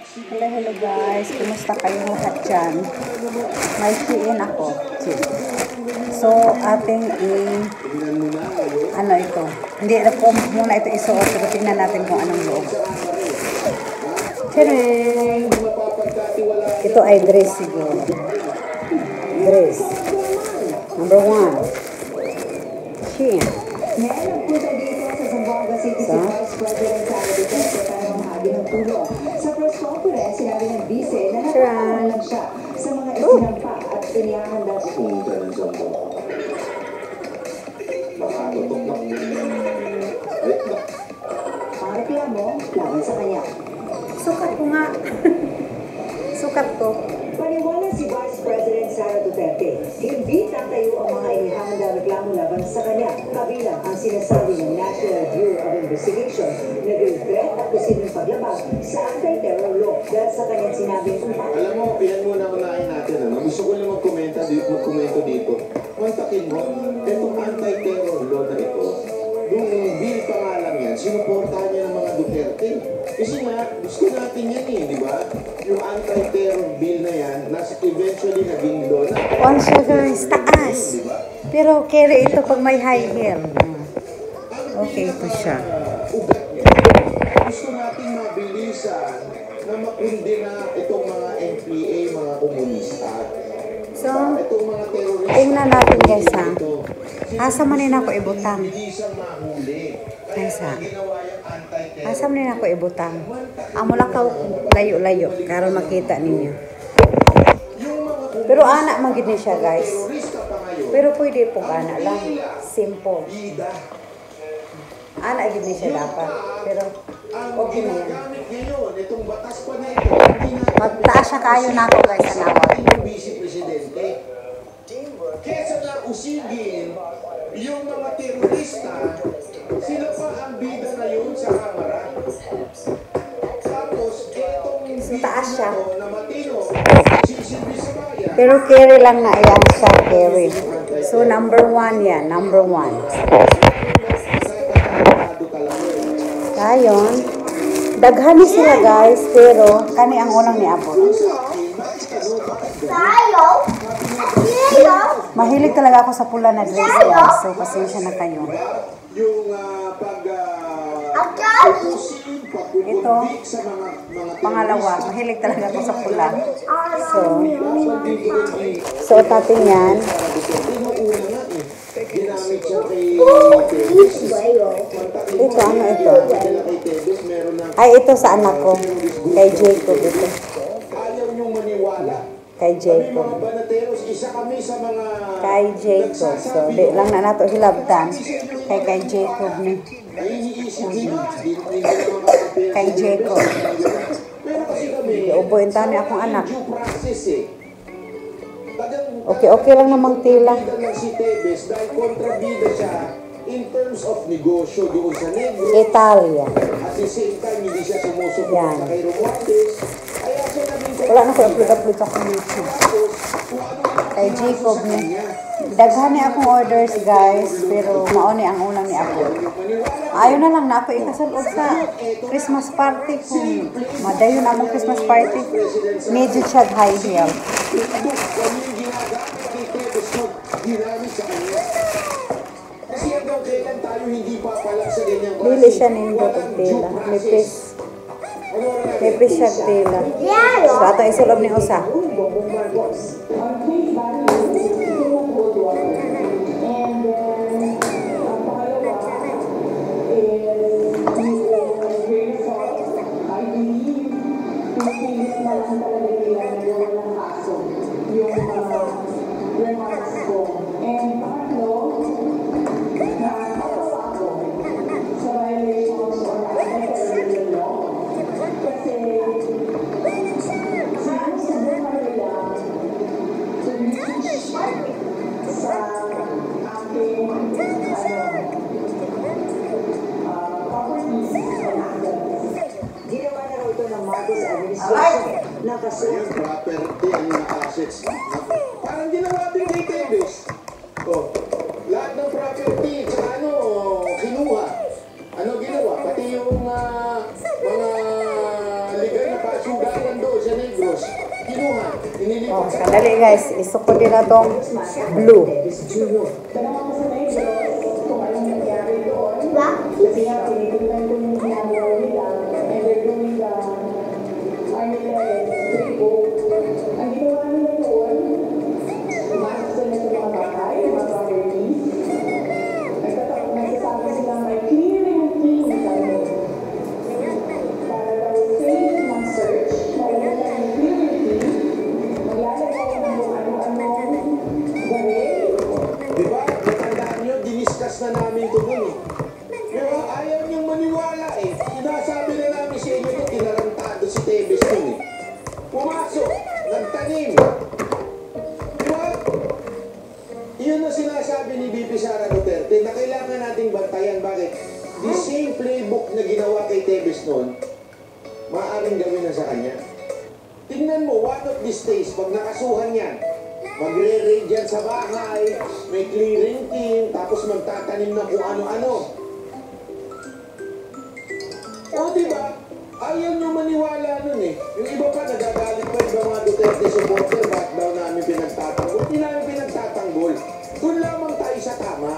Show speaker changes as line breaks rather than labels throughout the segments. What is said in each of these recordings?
Hello, hello guys. Kumusta kayong lahat dyan? May chiin ako. So, ating ano ito? Hindi ko muna ito isuot. Pero tingnan natin kung anong loob. Tcharing! Ito ay dress siguro. Dress. Number 1. Chiin.
Sa press conference, sinabi ng Vice na nagpapalalag siya sa mga isinampa at inihahanda pumunta ng Zondo. Makatutok lang ang reklamo laban sa kanya.
Sukat ko nga. Sukat ko.
Paniwala si Vice President Sara Duterte, hindi tatayo ang mga inihahanda reklamo laban sa kanya, kabilang ang sinasabi ng National Bureau of Investigation na threat at posibleng paglabag sa anti-terror law dahil sa kanyang sinabing
alam mo, yan muna unahin natin. Gusto ko lang magkomento dito. Mantakin mo, itong anti-terror law na ito, yung bill pa nga lang yan, sinuportahan niya ng mga Duterte. Kasi nga, gusto natin yan di ba? Yung anti-terror bill na yan, eventually naging law na.
On siya guys, taas. Pero carry ito pag may high heel. Okay, ito siya.
Gusto natin mabilisan na makundina itong mga NPA, mga komunista.
So,
itong mga terrorista.
tingnan natin guys ha. Asa manin ako ibutang. Guys ha. Asa manin ako ibutang. Amo lang ka layo-layo. Karon makita ninyo. Pero anak man gid ni siya guys. Pero pwede po anak lang. Simple. Anak gid ni siya dapat. Pero okay na yan. Magtaas siya kayo na ako guys. Anawag.
Kesa na usigin yung mga terorista, sila pa ang bida ngayon sa kamara. Tapos, itong
taas siya.
na matino, sisilbi sa bayan.
Pero carry lang na yan siya, carry. So, number 1 yan. Number 1. Kayon, daghani sila guys, pero kani ang unang niabot. Mahilig talaga ako sa pula na dress guys. So, pasensya na kayo. Ito, pangalawa, mahilig talaga ako sa pula. So natin yan. Ito, ano ito? Ay, ito sa anak ko. Kay Jacob ito. Kay Jacob. Kay Jacob. So, di lang na nato hilabtan. Kay Jacob ni. Kay Jacob. Iubuin tayo niya akong anak. Okay lang namang tila.
In terms of negosyo doon sa negosyo.
Italia.
At the same time, hindi siya sumusuporta
Yan.
kay Romualdez.
Wala na ko upload sa YouTube. Kay Jacob ni. Daghan ni akong orders guys, pero mauni ang unang ni ako. Ayaw na lang na ako ikasulod sa Christmas party kung madayon among Christmas party. Medyo siya high heel. Dili siya nindot og tela. Nipis siya tela. So ato isulob ni usa.
Yung property, ang mga assets. Parang ginawa din kay Tebes. Lahat ng property, tsaka kinuha. Ano ginawa? Pati yung mga legal na pasugalan
Oh, sandali guys. Isukod din na tong blue.
Diba? Natandaan nyo, diniscuss na namin ito dun eh. Pero ayaw niyang maniwala eh. Sinasabi na namin sa inyo, tinarantado si Tevez dun eh. Pumasok, nagtanim. Diba? Iyon ang sinasabi ni VP Sara Duterte na kailangan nating bantayan. Bakit? The same playbook na ginawa kay Tevez noon, maaaring gawin na sa kanya. Tingnan mo, one of these days, pag nakasuhan yan, magre-raid yan sa bahay, may clearing team, tapos magtatanim na kung ano-ano. O diba? Ayaw nyo maniwala nun eh. Yung iba pa, nagagalit pa yung mga Duterte supporter, bakit daw namin pinagtatanggol? Hindi namin pinagtatanggol. Doon lamang tayo sa tama.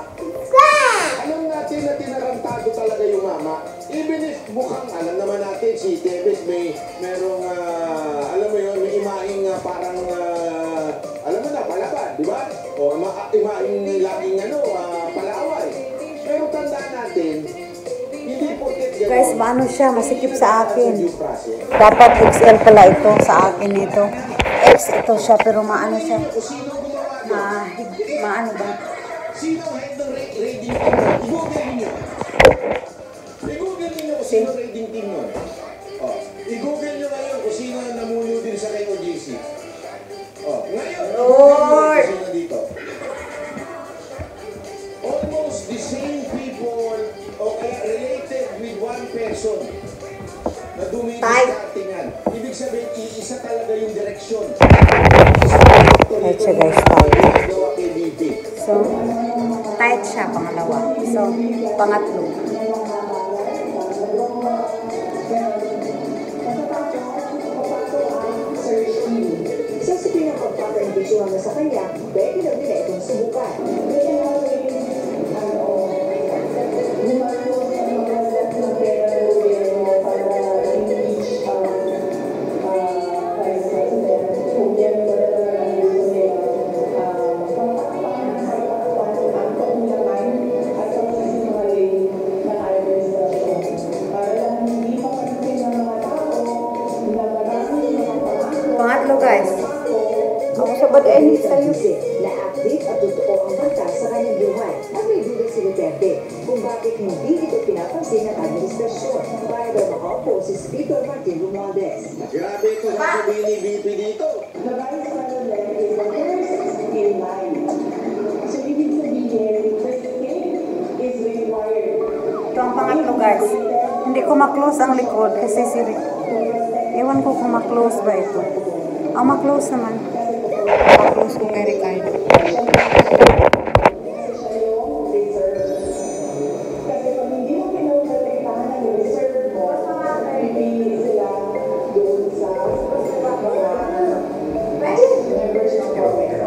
Alam natin na tinarantado talaga yung mama. Even if mukhang, alam naman natin, si Tevez merong, alam mo yun, may imahing parang, alam mo na, palaban, di ba? O imahing laging palaway. Pero tandaan natin, hindi porket gano'n.
Guys, maano siya, masikip sa akin. Dapat XL pala ito sa akin ito. X ito siya, pero maano siya. Maano ba?
Sino head ng rating team nun? I-google niyo. I-google niyo kung sino rating team nun. Oh, i-google niyo ngayon kung sino namuno din sa kay OJC. Oh, ngayon,
Lord!
sino dito? Almost the same people o kaya related with one person na dumingin sa atingan. Ibig sabihin, isa talaga yung direksyon.
Tight siya guys, tight.
Gawa kay BP.
So, tight siya, pangalawa. So, pangatlo.
Sa sabi ng pagpapaimbisyohan na sa kanya, pwede na nila itong subukan.
Pangatlo guys. Ako sa bad-end sa'yo.
Na-active at totoo ang banta sa kanyang buhay at may duda si Duterte kung bakit hindi ito pinapansin ng administrasyon para daw makaupo si Speaker Martin Romualdez.
Grabe ito sasabihin ni BP dito.
The Vice President is the first in line. So ibig sabihin, the state is required.
Ito ang pangatlo guys. Hindi ko maklose ang likod kasi ewan ko kung maklose ba ito. Ang maklose naman. Maklose ko kay Ricardo.
Kasi kung hindi mo pinoprotektahan ng reserve mo, pipili sila doon sa mga members ng government.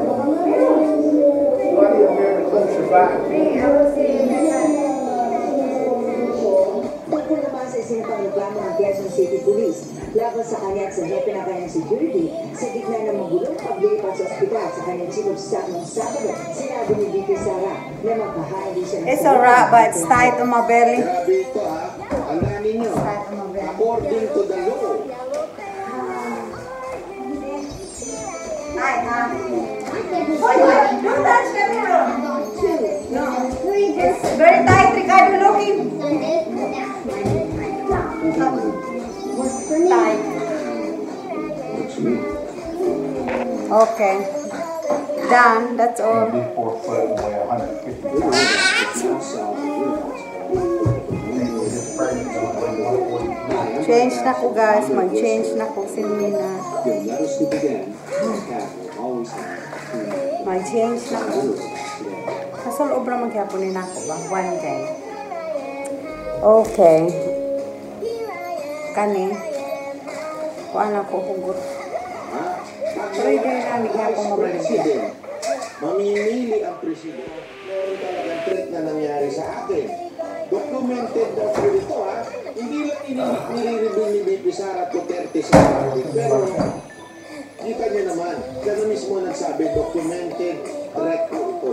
Tungkol naman sa isinapang reklamo ng Quezon City Police laban sa kanya at sa hepe ng kanyang security sa gitna ng magulong paglipat sa ospital sa kanyang chief of staff ng Sabado, sinabi ni VP Sara na magkahali siya ng
It's alright, but it's tight on my belly.
Grabe ito ha. Alam ninyo, according to the law,
Tight, ha? Don't touch the mirror. No. It's very tight, Ricardo. Looking. Tight. Okay. Done. That's all.
4 foot and weigh 150
Change na ko guys. Mag-change na ko si Lina. Mag-change na ko. Kasal obra magyapunin ako ba? One day. Okay. Kani. Kuha na ko hugot. Pwede namin nga po mabalik.
President, mamimili ang president. Meron talagang threat na nangyari sa akin. Documented daw po ito ha. Hindi lang nire-reveal ni BP Sara Duterte sa akin. Pero, kita niyo naman, siya na mismo nagsabi, documented threat po ito.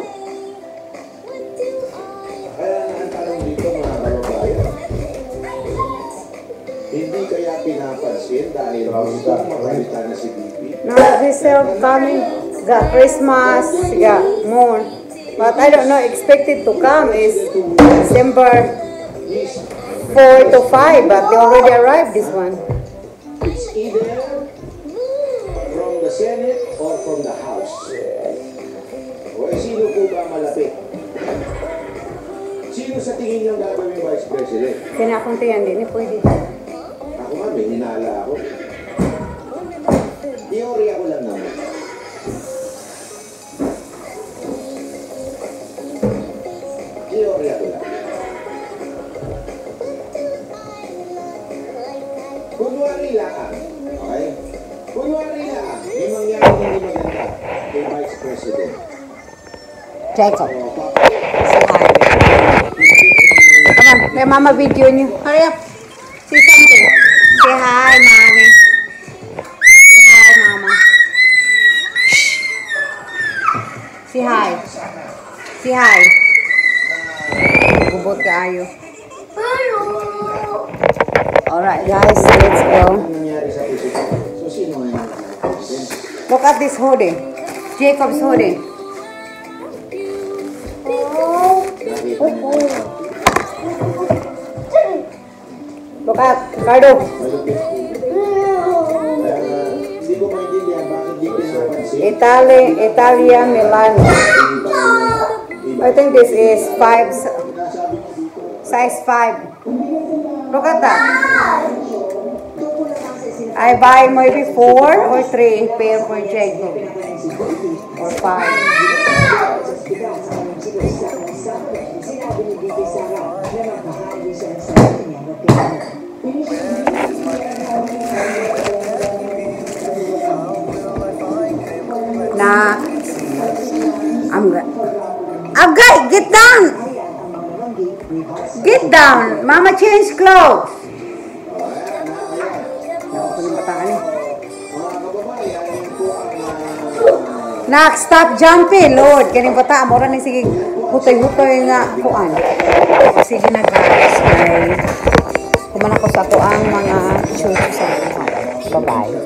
Kaya ang tanong dito mga kababayan, hindi kaya pinapansin dahil gusto makalita na si BP.
Now, this coming, got Christmas, got more. But I don't know, expected to come is December 4 to 5, but they already arrived, this one.
It's either from the Senate or from the House. O sino po ba malapit? Sino sa tingin niyang gagawin Vice President?
Kinakuntihan din, pwede.
Ako nga, may hinala ako. Teorya ko lang naman. Teorya ko lang. Kunwari lang, okay? Kunwari lang, may mangyari hindi maganda kay Vice President.
Jacob.
O,
Come on, may mama video niyo. Hurry up. Say something. Say hi, mommy. Say hi, mama. Shh. Say hi. Say hi. Gubot ka ayo. Alright guys, let's go.
ano nangyari sa President? So, sino nga yung President?
Look at this hoodie. Jacob's hoodie.
Nakita niyo.
Look at Ricardo.
Malupit po. Kaya nga, hindi ko maintindihan bakit di pinapansin.
Italia, Milan. I think this is 5,
Sinasabi ko dito,
size 5. Look at that. I buy maybe 4 or 3 pair for Jacob. Or 5.
Sinabi ni BP Sara na magkahali siya sa kanyang opinion.
Na, Agay, get down! Get down! Mama change clothes!
mga kababayan, yun po ang
Nak, stop jumping, Lord. Kaning bata, mura na sige, hutoy-hutoy nga kuan. Sige na guys, ay kumanak ko sa kuang mga shoes sa bye-bye.